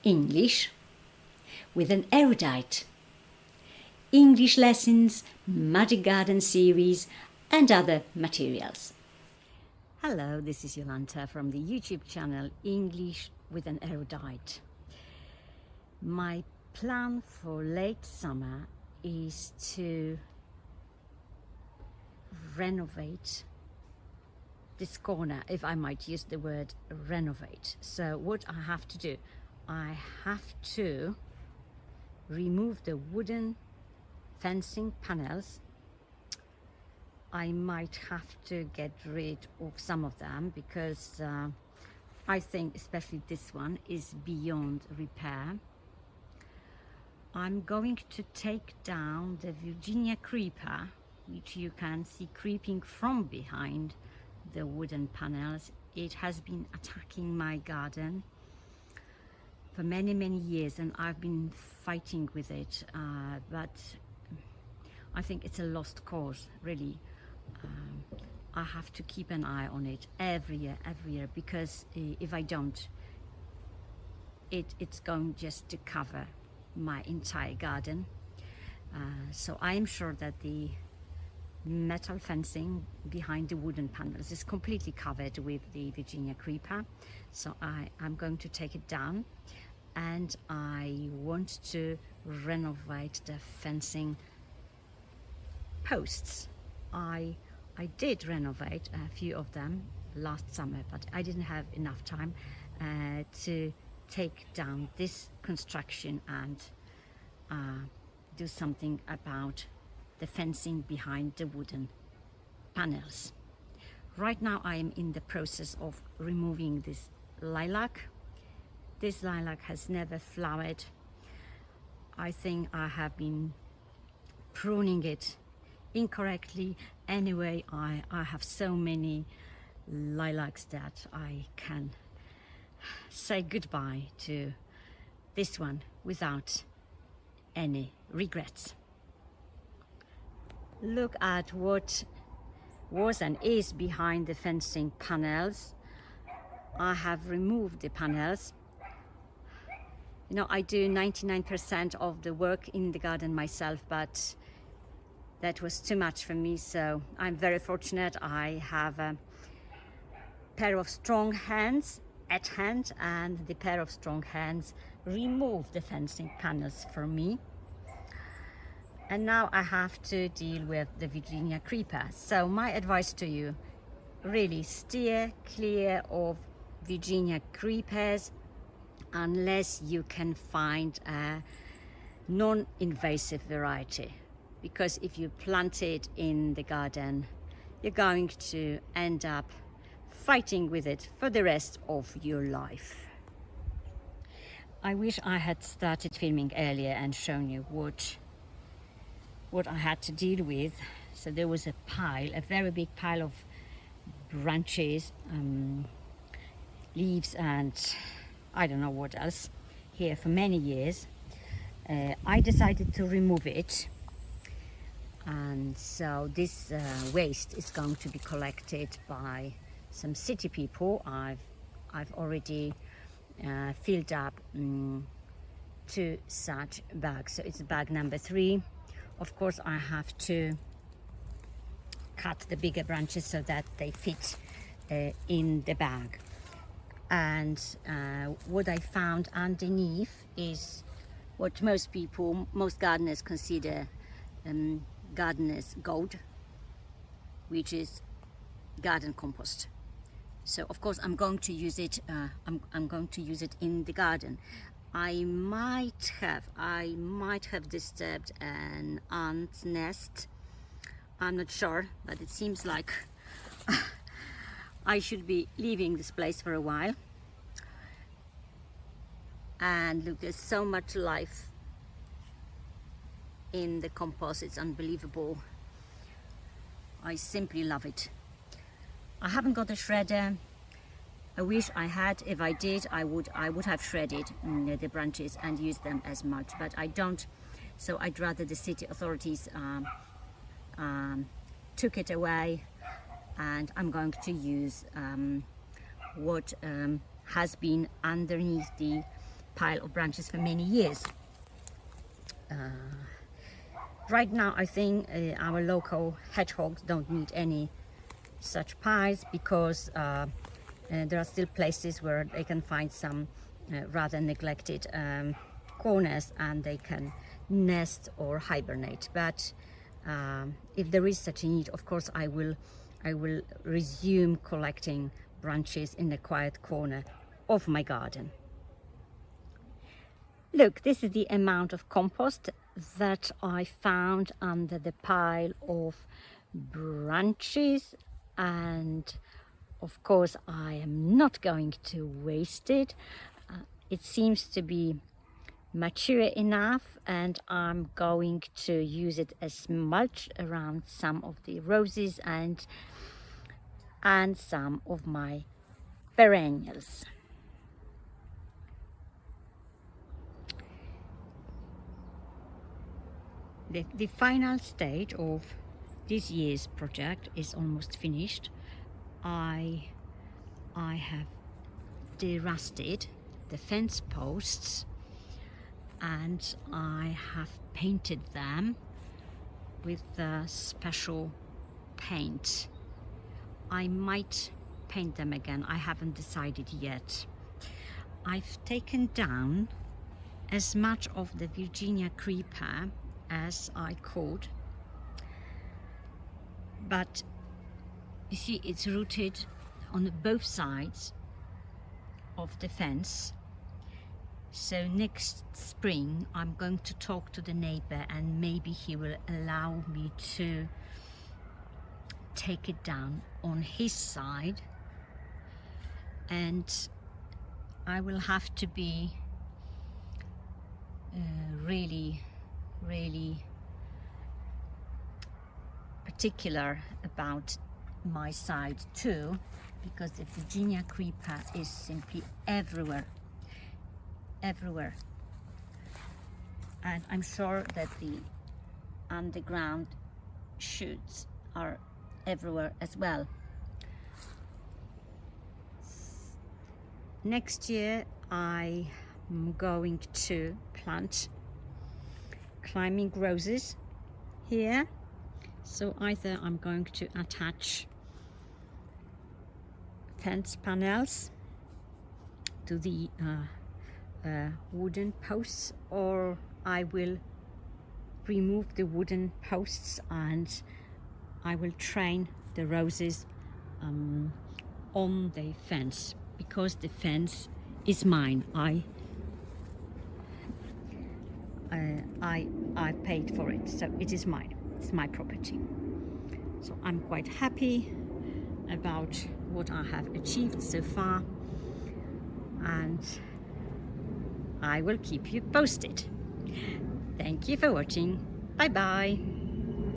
English with an erudite. English lessons, Magic Garden series and other materials. Hello, this is Jolanta from the YouTube channel English with an Erudite. My plan for late summer is to renovate this corner, if I might use the word renovate. So what I have to do, I have to remove the wooden fencing panels. I might have to get rid of some of them because I think especially this one is beyond repair. I'm going to take down the Virginia creeper, which you can see creeping from behind the wooden panels. It has been attacking my garden for many years and I've been fighting with it, but I think it's a lost cause, really. I have to keep an eye on it every year, because if I don't, it's going just to cover my entire garden. So I am sure that the metal fencing behind the wooden panels is completely covered with the Virginia creeper. So I'm going to take it down and I want to renovate the fencing posts. I did renovate a few of them last summer, but I didn't have enough time to take down this construction and do something about the fencing behind the wooden panels. Right now I am in the process of removing this lilac. This lilac has never flowered. I think I have been pruning it incorrectly. Anyway, I have so many lilacs that I can say goodbye to this one without any regrets. Look at what was and is behind the fencing panels. I have removed the panels. You know, I do 99% of the work in the garden myself, but that was too much for me, so I'm very fortunate. I have a pair of strong hands at hand, and the pair of strong hands removed the fencing panels for me. And now I have to deal with the Virginia creeper. So my advice to you, really steer clear of Virginia creepers unless you can find a non-invasive variety. Because if you plant it in the garden, you're going to end up fighting with it for the rest of your life. I wish I had started filming earlier and shown you what I had to deal with. So there was a very big pile of branches, leaves and I don't know what else here for many years. I decided to remove it, and so this waste is going to be collected by some city people. I've already filled up 2 such bags, so it's bag number 3. Of course, I have to cut the bigger branches so that they fit in the bag. And what I found underneath is what most gardeners consider gardener's gold, which is garden compost. So of course I'm going to use it. I'm going to use it in the garden. I might have disturbed an ant's nest. I'm not sure, but it seems like I should be leaving this place for a while. And look, there's so much life in the compost, it's unbelievable. I simply love it. I haven't got a shredder. I wish I had. If I did, I would have shredded the branches and used them as mulch, but I don't. So I'd rather the city authorities took it away, and I'm going to use what has been underneath the pile of branches for many years. Right now I think our local hedgehogs don't need any such piles, because there are still places where they can find some rather neglected corners, and they can nest or hibernate. But if there is such a need, of course I will resume collecting branches in a quiet corner of my garden. Look, this is the amount of compost that I found under the pile of branches, and of course I am not going to waste it. It seems to be mature enough, and I'm going to use it as mulch around some of the roses and some of my perennials. The final stage of this year's project is almost finished. I have derusted the fence posts, and I have painted them with a special paint. I might paint them again, I haven't decided yet. I've taken down as much of the Virginia creeper as I could, but you see it's rooted on both sides of the fence. So next spring I'm going to talk to the neighbor, and maybe he will allow me to take it down on his side, and I will have to be really particular about my side too, because the Virginia creeper is simply everywhere, and I'm sure that the underground shoots are everywhere as well. Next year I am going to plant climbing roses here, so either I'm going to attach fence panels to the wooden posts, or I will remove the wooden posts and I will train the roses on the fence, because the fence is mine. I paid for it, so it is mine. It's my property. So I'm quite happy about what I have achieved so far, and I will keep you posted. Thank you for watching. Bye bye.